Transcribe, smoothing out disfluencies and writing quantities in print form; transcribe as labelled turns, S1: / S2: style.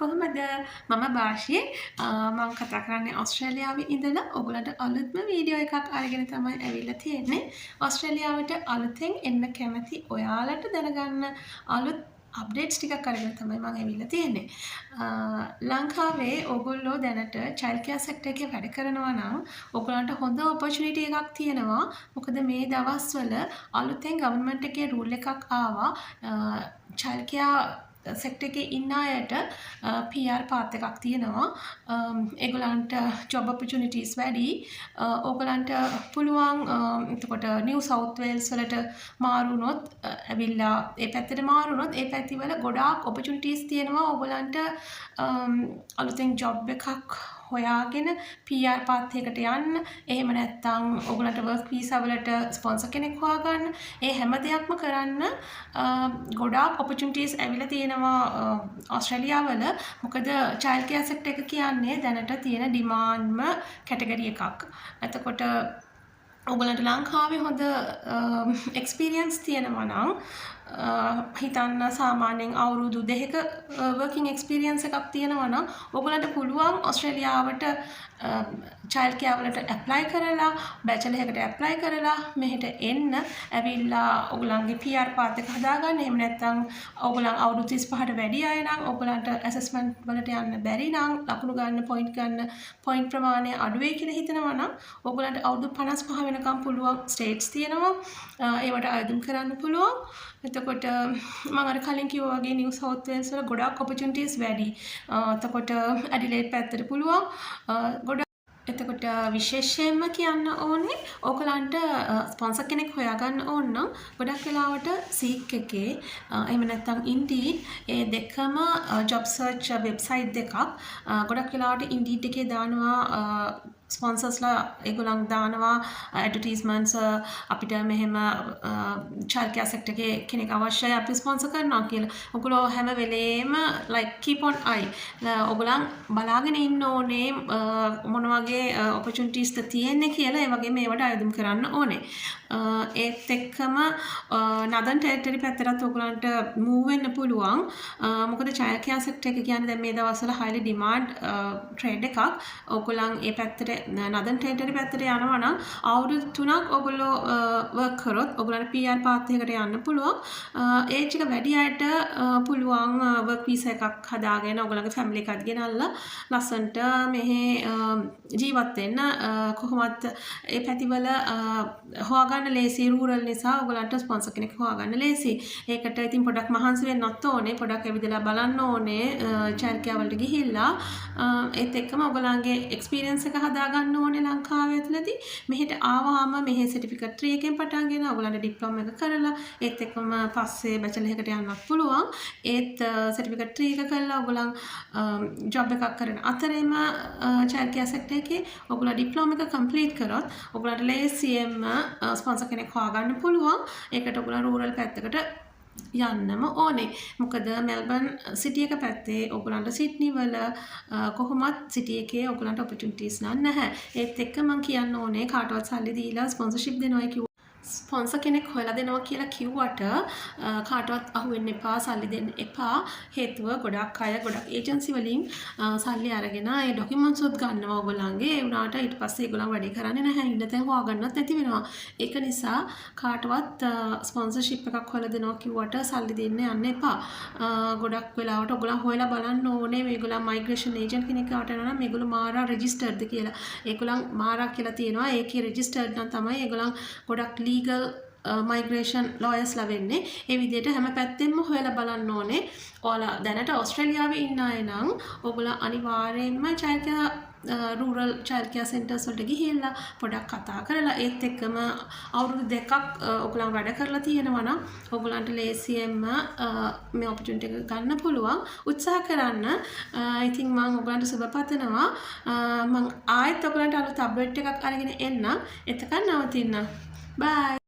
S1: කොහොමද මම භාෂයේ මම කතා කරන්නේ ඕස්ට්‍රේලියාවේ ඉඳලා ඔයගලන්ට අලුත්ම වීඩියෝ එකක් අරගෙන තමයි ඇවිල්ලා තියෙන්නේ. ඕස්ට්‍රේලියාවට අලුතෙන් එන්න කැමති ඔයාලට දැනගන්න අලුත් අප්ඩේට්ස් ටිකක් අරගෙන තමයි මම ඇවිල්ලා තියෙන්නේ. ලංකාවේ ඔයගොල්ලෝ දැනට චයිල්ඩ් කෙයාර් සෙක්ටර් එකේ වැඩ කරනවා නම් ඔයගලන්ට හොඳ ඔපචුනිටි එකක් තියෙනවා. මොකද මේ දවස්වල අලුතෙන් ගවර්න්මන්ට් එකේ රූල් එකක් ආවා චයිල්ඩ් කෙයාර් සෙක්ටර් එකේ ඉන්න අයට PR පාත් එකක් තියෙනවා. ඒගොල්ලන්ට ජොබ් ඔපචුනිටිස් වැඩි. ඕගලන්ට පුළුවන් එතකොට නිව් සවුත් වේල්ස් වලට මාරු වුණොත් ඇවිල්ලා ඒ පැත්තට මාරු වුණොත් ඒ පැතිවල ගොඩාක් ඔපචුනිටිස් තියෙනවා. ඕගලන්ට අලුතෙන් ජොබ් එකක් හොයාගෙන PR පාත් එකකට යන්න. එහෙම නැත්නම් ඔයගලන්ට වර්ක් වීසා වලට ස්පොන්සර් කෙනෙක් හොයාගන්න. ඒ හැම දෙයක්ම කරන්න ගොඩාක් ඔපචුනිටිස් ඇවිල්ලා තියෙනවා ඕස්ට්‍රේලියාවල. මොකද චයිල්ඩ් කෙයාර් සෙක්ටර් එක කියන්නේ දැනට තියෙන ඩිමාන්ඩ්ම කැටගරි එකක්. එතකොට ඔයගලන්ට ලංකාවේ හොඳ එක්ස්පීරියන්ස් තියෙනවා නම් හිතන්න සාමාන්‍යයෙන් අවුරුදු 2ක වර්කින් එක්ස්පීරියන්ස් එකක් තියෙනවා නම් ඔයගලන්ට පුළුවන් ඕස්ට්‍රේලියාවට චයිල්ඩ් කෙයාර් වලට ඇප්ලයි කරලා බැචලර් එකකට ඇප්ලයි කරලා මෙහෙට එන්න ඇවිල්ලා ඔයගලන්ගේ PR පාත් එක හදාගන්න. එහෙම නැත්නම් ඔයගලන් අවුරුදු 35ට වැඩි අය නම් ඔයගලන්ට ඇසස්මන්ට් වලට යන්න බැරි නම් ලකුණු ගන්න පොයින්ට් ප්‍රමාණය අඩු වෙයි කියලා හිතනවා නම් ඔයගලන්ට අවුරුදු 55 වෙනකම් පුළුවන් ස්ටේට්ස් තියෙනවා. ඒවට අයදුම් කරන්න පුළුවන්. එතකොට මම අර කලින් කිව්වා වගේ නිව් සවුත් වේල්ස් වල ගොඩාක් ඔපචුනිටිස් වැඩි. එතකොට ඇඩිලේඩ් පැත්තට පුළුවන්. එතකොට විශේෂයෙන්ම කියන්න ඕනේ ඕගලන්ට ස්පොන්සර් කෙනෙක් හොයාගන්න ඕන නම් ගොඩක් වෙලාවට සීක් එකේ එහෙම නැත්නම් ඉන්ඩීඩ් ඒ දෙකම ජොබ් සර්ච් වෙබ්සයිට් දෙකක් ගොඩක් වෙලාවට ඉන්ඩීඩ් එකේ දානවා ස්පොන්සර්ස්ලා ඒගොල්ලන් දානවා ඇඩ්වර්ටයිස්මන්ට්ස් අපිට මෙහෙම චයිල්ඩ් කෙයාර් සෙක්ටර් එකේ කෙනෙක් අවශ්‍යයි අපි ස්පොන්සර් කරනවා කියලා. ඔයගොල්ලෝ හැම වෙලේම like keep on eye. ඔයගොල්ලන් බලාගෙන ඉන්න ඕනේ මොන වගේ opportunities ද තියෙන්නේ කියලා. ඒ වගේම ඒවට අයදුම් කරන්න ඕනේ. ඒත් එක්කම නදන් ටෙරිටරි පැත්තටත් ඔයගොල්ලන්ට move වෙන්න පුළුවන්. මොකද චයිල්ඩ් කෙයාර් සෙක්ටර් එක කියන්නේ දැන් මේ දවස්වල highly demand trade එකක්. ඔයගොල්ලන් ඒ පැත්තට නදන් ටෙරිටරි පැත්තට යනවා නම් අවුරුදු 3ක් ඔයගොල්ලෝ වර්ක් කරොත් ඔයගොල්ලන්ට PR පාත් එකකට යන්න පුළුවන්. ඒජ් එක වැඩි අයට පුළුවන් වර්ක් වීසා එකක් හදාගෙන ඔයගොල්ලන්ගේ ෆැමිලි එකත් ගෙනල්ලා ලස්සන්ට මෙහි ජීවත් වෙන්න කොහොමත් ඒ පැතිවල හොයාගන්න ලේසි රූරල් නිසා ඔයගොල්ලන්ට ස්පොන්සර් කෙනෙක් හොයාගන්න ලේසි. ඒකට ඉතින් පොඩක් මහන්සි වෙන්නත් ඕනේ. පොඩක් ඇවිදලා බලන්න ඕනේ චයිල්ඩ් කෙයාර් වලට ගිහිල්ලා. ඒත් එක්කම ඔයගොල්ලන්ගේ එක්ස්පීරියන්ස් එක හදාගන්න ඕනේ ලංකාවේ ඇතුළතදී. මෙහෙට ආවම මෙහෙ සර්ටිෆිකේට් 3 එකෙන් පටන් ගෙන ඔයගොල්ලන්ට ඩිප්ලෝමා එක කරලා ඒත් එක්කම පස්සේ බැචලර් එකකට යන්නත් පුළුවන්. ඒත් සර්ටිෆිකේට් 3 එක කරලා ඔයගොල්ලන් ජොබ් එකක් කරන අතරේම චයිල්ඩ් කෙයාර් සෙක්ටර් එකේ ඔයගොල්ලෝ ඩිප්ලෝමා එක කම්ප්ලීට් කරොත් ඔයගොල්ලන්ට ලේසියෙන්ම ස්පොන්සර් කෙනෙක් හොයාගන්න පුළුවන්. ඒකට ඔයගොල්ලෝ රූරල් පැත්තකට යන්නම ඕනේ. මොකද මෙල්බන් සිටි එක පැත්තේ ඔයගොල්ලන්ට සිඩ්නි වල කොහොමත් සිටි එකේ ඔයගොල්ලන්ට ඔපචුනිටිස් නැහැ. ඒත් එක්ක මම කියන්න ඕනේ කාටවත් සල්ලි දීලා ස්පොන්සර්ෂිප් දෙනවා කිව්ව ස්පොන්සර් කෙනෙක් හොයලා දෙනවා කියලා කිව්වට කාටවත් අහු වෙන්න එපා සල්ලි දෙන්න එපා. හේතුව ගොඩක් අය ගොඩක් ඒජන්සි වලින් සල්ලි අරගෙන ඒ ඩොකියුමන්ට්ස් උත් ගන්නවා ඔයගොල්ලන්ගේ. ඒ වුණාට ඊට පස්සේ ඒගොල්ලන් වැඩේ කරන්නේ නැහැ. ඉන්න තැන් හොයාගන්නත් නැති වෙනවා. ඒක නිසා කාටවත් ස්පොන්සර්ෂිප් එකක් හොයලා දෙනවා කිව්වට සල්ලි දෙන්න යන්න එපා. ගොඩක් වෙලාවට ඔයගොල්ලන් හොයලා බලන්න ඕනේ මේගොල්ලන් මයිග්‍රේෂන් ඒජන්ට් කෙනෙක් ආවට යනවා නම් මේගොල්ලෝ මාරා රෙජිස්ටර්ඩ්ද කියලා. ඒගොල්ලන් මාරා කියලා තියෙනවා. ඒකේ රෙජිස්ටර්ඩ් නම් තමයි ඒගොල්ලන් ගොඩක් ලීගල් මයිග්‍රේෂන් ලෝයර්ස්ලා වෙන්නේ. ඒ විදිහට හැම පැත්තෙන්ම හොයලා බලන්න ඕනේ. ඔයාලා දැනට ඕස්ට්‍රේලියාවේ ඉන්න අය නම් ඔයගොල්ලෝ අනිවාර්යයෙන්ම child care rural child care centres වලට ගිහිල්ලා පොඩක් කතා කරලා ඒත් එක්කම අවුරුදු 2ක් ඔයගොල්ලන් වැඩ කරලා තියෙනවා නම් ඔයගොල්ලන්ට ලේසියෙන්ම මේ ඔපචුනිටි එක ගන්න පුළුවන්. උත්සාහ කරන්න. ඉතින් මම ඔයගොල්ලන්ට සුබ පතනවා. මම ආයෙත් ඔයගොල්ලන්ට අලුත් අප්ඩේට් එකක් අරගෙන එන්නම්. එතකන් නවතින්න. බයි.